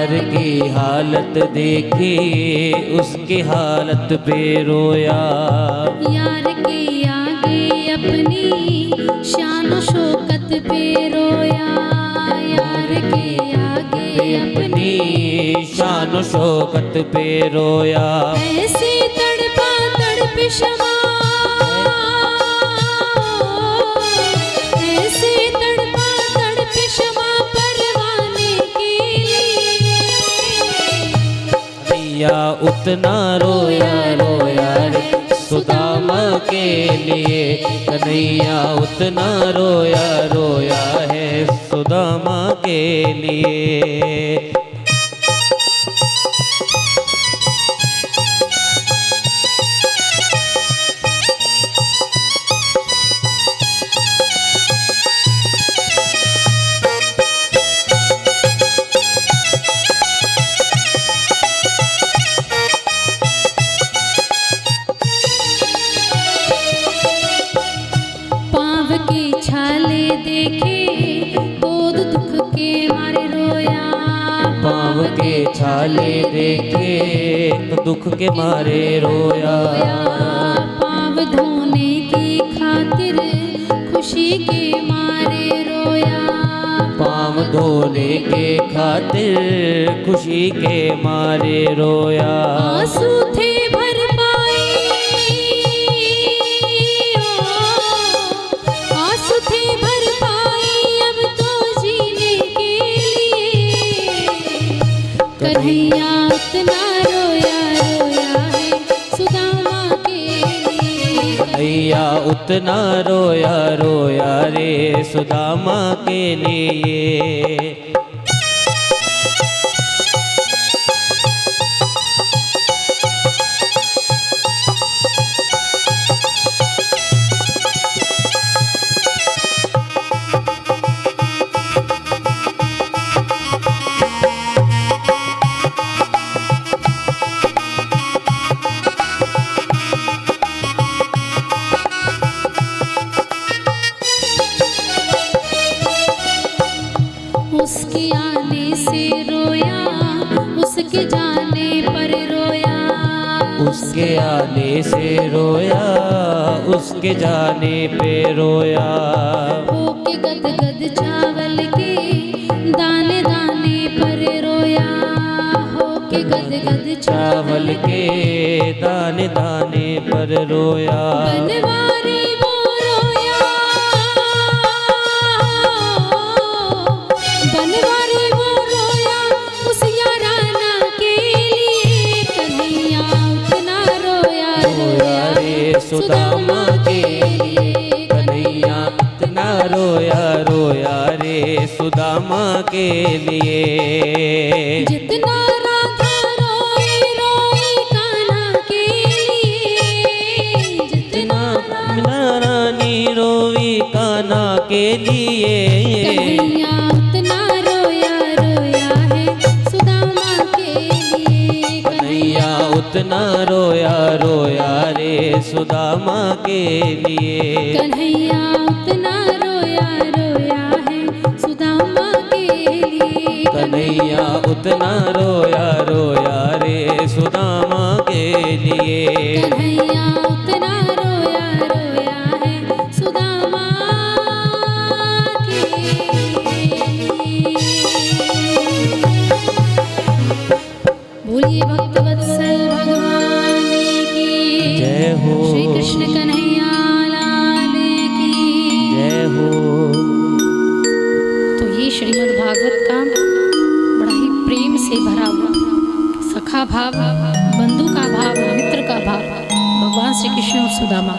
यार की हालत देखी उसकी हालत पे रोया। यार के आगे अपनी शान शौकत पे रोया। यार के आगे अपनी शान शौकत पे रोया। ऐसे तड़पा तड़प शमा, ऐसे तड़पा तड़प शमा परवाने के लिए। कन्हैया उतना रोया रोया रे सुदामा के लिए। कन्हैया उतना रोया रोया है सुदामा के लिए। पाँव के छाले देखे तो दुख के मारे रोया। पाँव धोने की खातिर खुशी के मारे रोया। पाँव धोने के खातिर खुशी के मारे रोया। आंसू थे भर पाए, आंसू थे भर पाए अब तो जीने के लिए। कन्हैया उतना रोया रोया है सुदामा के लिए। कन्हैया उतना रोया रोया रे सुदामा के लिए। उसके आने से रोया, उसके जाने पर रोया। उसके आने से रोया उसके जाने पे रोया। होके गद गद चावल के दाने दाने पर रोया। होके गद गद चावल के दाने दाने पर रोया। बनवारी वो रोया, बनवारी वो रोया उस याराना के लिए। कन्हैया उतना रोया रोया रे सुदामा के लिए। कन्हैया इतना रोया रोया रे सुदामा के लिए। जितना राधा रोई रोई कान्हा के लिए। जितना रानी रोवी कान्हा के लिए। कन्हैया उतना रोया रोया है सुदामा के लिए। कन्हैया उतना रोया रोया रे सुदामा के लिए। कन्हैया उतना रोया रोया है सुदामा के लिए। कन्हैया उतना रोया रोया रे सुदामा के लिए। कन्हैया उतना रोया रोया है सुदामा के लिए। बोलिए भक्तवत्सल भगवान की जय हो। श्री कृष्ण कन्हैया लाल की जय हो। तो ये श्रीमद् भागवत का बड़ा ही प्रेम से भरा हुआ सखा भाव, बंधु का भाव, मित्र का भाव भगवान श्री कृष्ण और सुदामा।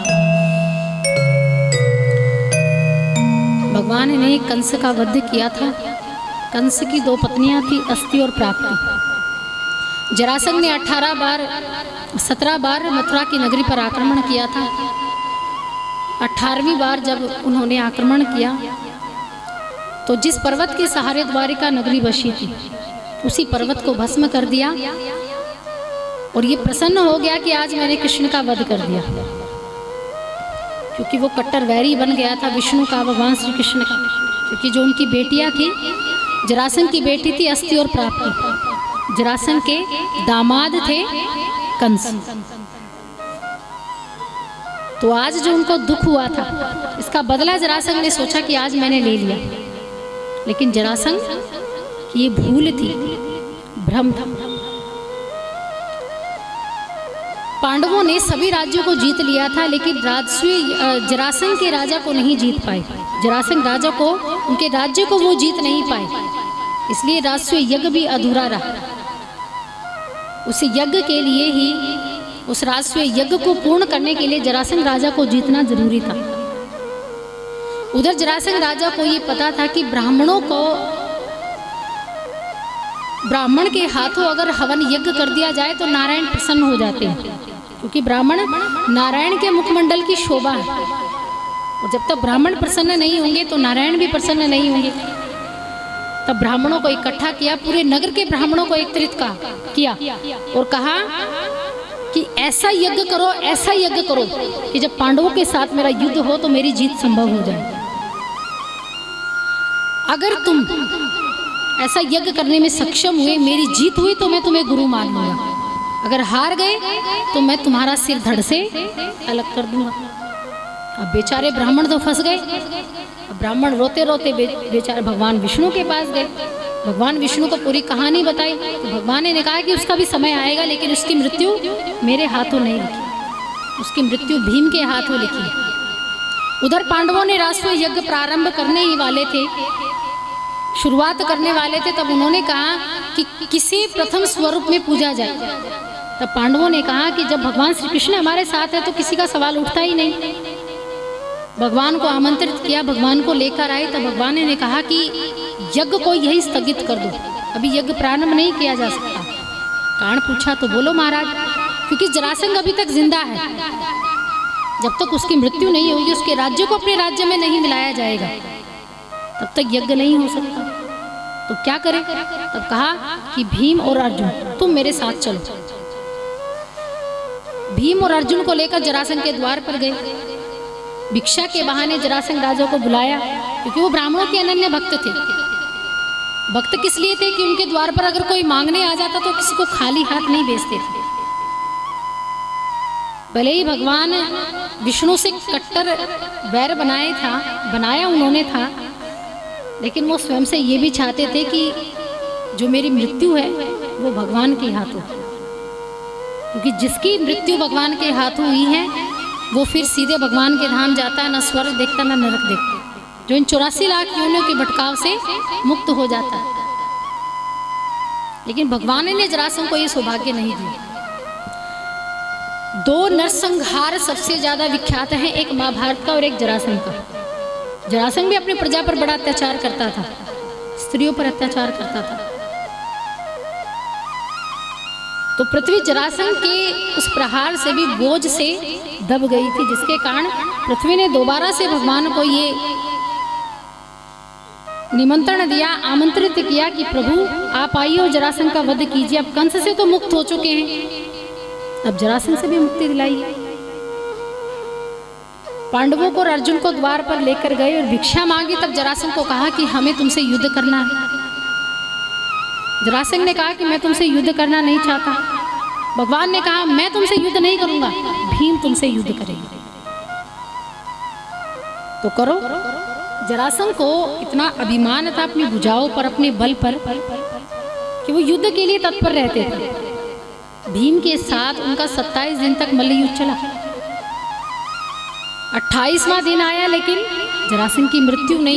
भगवान ने कंस का वध किया था। कंस की दो पत्नियां थी, अस्ति और प्राप्ति। जरासंध ने 17 बार मथुरा की नगरी पर आक्रमण किया था। 18वीं बार जब उन्होंने आक्रमण किया तो जिस पर्वत के सहारे द्वारिका नगरी बसी थी उसी पर्वत को भस्म कर दिया और ये प्रसन्न हो गया कि आज मैंने कृष्ण का वध कर दिया, क्योंकि वो कट्टर वैरी बन गया था विष्णु का, भगवान श्री कृष्ण का। क्योंकि जो उनकी बेटियां थी जरासंध की बेटी थी अस्ति और प्राप्ति। जरासंध के दामाद थे कंस। तो आज जो उनको दुख हुआ था, इसका बदला जरासंध ने सोचा कि आज मैंने ले लिया। लेकिन जरासंध की ये भूल थी, भ्रम था। पांडवों ने सभी राज्यों को जीत लिया था, लेकिन जरासंध के राजा को नहीं जीत पाए। जरासंध राजा को, उनके राज्य को वो जीत नहीं पाए, इसलिए राजस्व यज्ञ भी अधूरा रहा। उस यज्ञ के लिए ही, उस राजस्व यज्ञ को पूर्ण करने के लिए जरासंध राजा को जीतना जरूरी था। उधर जरासंध राजा को ये पता था कि ब्राह्मण के हाथों अगर हवन यज्ञ कर दिया जाए तो नारायण प्रसन्न हो जाते हैं, क्योंकि ब्राह्मण नारायण के मुखमंडल की शोभा है। और जब तक ब्राह्मण प्रसन्न नहीं होंगे तो नारायण भी प्रसन्न नहीं होंगे। तब ब्राह्मणों को इकट्ठा किया, पूरे नगर के ब्राह्मणों को एकत्रित किया और कहा कि ऐसा यज्ञ करो, ऐसा यज्ञ करो कि जब पांडवों के साथ मेरा युद्ध हो तो मेरी जीत संभव हो जाए। अगर तुम ऐसा यज्ञ करने में सक्षम हुए, मेरी जीत हुई, तो मैं तुम्हें गुरु मान लूंगा। अगर हार गए तो मैं तुम्हारा सिर धड़ से अलग कर दूंगा। अब बेचारे ब्राह्मण तो फंस गए। अब ब्राह्मण रोते रोते बेचारे भगवान विष्णु के पास गए। भगवान विष्णु को पूरी कहानी बताई तो भगवान ने कहा कि उसका भी समय आएगा, लेकिन उसकी मृत्यु मेरे हाथों नहीं लिखी, उसकी मृत्यु भीम के हाथों लिखी। उधर पांडवों ने राजस्व यज्ञ प्रारंभ करने ही वाले थे, शुरुआत करने वाले थे। तब उन्होंने कहा कि किसी प्रथम स्वरूप में पूजा जाए। तब पांडवों ने कहा कि जब भगवान श्री कृष्ण हमारे साथ है तो किसी का सवाल उठता ही नहीं। भगवान को आमंत्रित किया, भगवान को लेकर आए। तब भगवान ने कहा कि यज्ञ को यही स्थगित कर दो, अभी यज्ञ प्रारंभ नहीं किया जा सकता। कारण पूछा तो बोलो महाराज, क्योंकि जरासंध अभी तक जिंदा है। जब तक उसकी मृत्यु नहीं होगी, उसके राज्य को अपने राज्य में नहीं मिलाया जाएगा, तब तक यज्ञ नहीं हो सकता। तो क्या करें? तब कहा कि भीम और अर्जुन तुम मेरे साथ चलो। भीम और अर्जुन को लेकर जरासंध के द्वार पर गए। भिक्षा के बहाने जरासंध राजा को बुलाया, क्योंकि वो ब्राह्मणों के अनन्य भक्त थे। भक्त किस लिए थे कि उनके द्वार पर अगर कोई मांगने आ जाता तो किसी को खाली हाथ नहीं भेजते थे। भले ही भगवान विष्णु से कट्टर वैर बनाया उन्होंने था, लेकिन वो स्वयं से ये भी चाहते थे कि जो मेरी मृत्यु है वो भगवान के हाथों, क्योंकि जिसकी मृत्यु भगवान के हाथों हुई है वो फिर सीधे भगवान के धाम जाता है, ना स्वर्ग देखता ना नरक देखता, जो इन 84 लाख योनियों के भटकाव से मुक्त हो जाता है। लेकिन भगवान ने जरासंध को ये सौभाग्य नहीं दिया। 2 नरसंहार सबसे ज्यादा विख्यात हैं, एक महाभारत का और एक जरासंध का। जरासंध भी अपनी प्रजा पर बड़ा अत्याचार करता था, स्त्रियों पर अत्याचार करता था। तो पृथ्वी जरासंध के उस प्रहार से भी बोझ से दब गई थी, जिसके कारण पृथ्वी ने दोबारा से भगवान को ये निमंत्रण दिया, आमंत्रित किया कि प्रभु आप आइए और जरासंध का वध कीजिए। अब कंस से तो मुक्त हो चुके हैं, अब जरासंध से भी मुक्ति दिलाइए। पांडवों को और अर्जुन को द्वार पर लेकर गए और भिक्षा मांगी। तब जरासंध को कहा कि हमें तुमसे युद्ध करना है। जरासंध ने कहा कि मैं तुमसे युद्ध करना नहीं चाहता। भगवान ने कहा मैं तुमसे युद्ध नहीं करूंगा, भीम तुमसे युद्ध करेंगे। तो करो। जरासंध को इतना अभिमान था अपनी भुजाओं पर, अपने बल पर, कि वो युद्ध के लिए तत्पर रहते थे। भीम के साथ उनका 27 दिन तक मल्ल युद्ध चला। 28वां दिन आया, लेकिन जरासंध की मृत्यु नहीं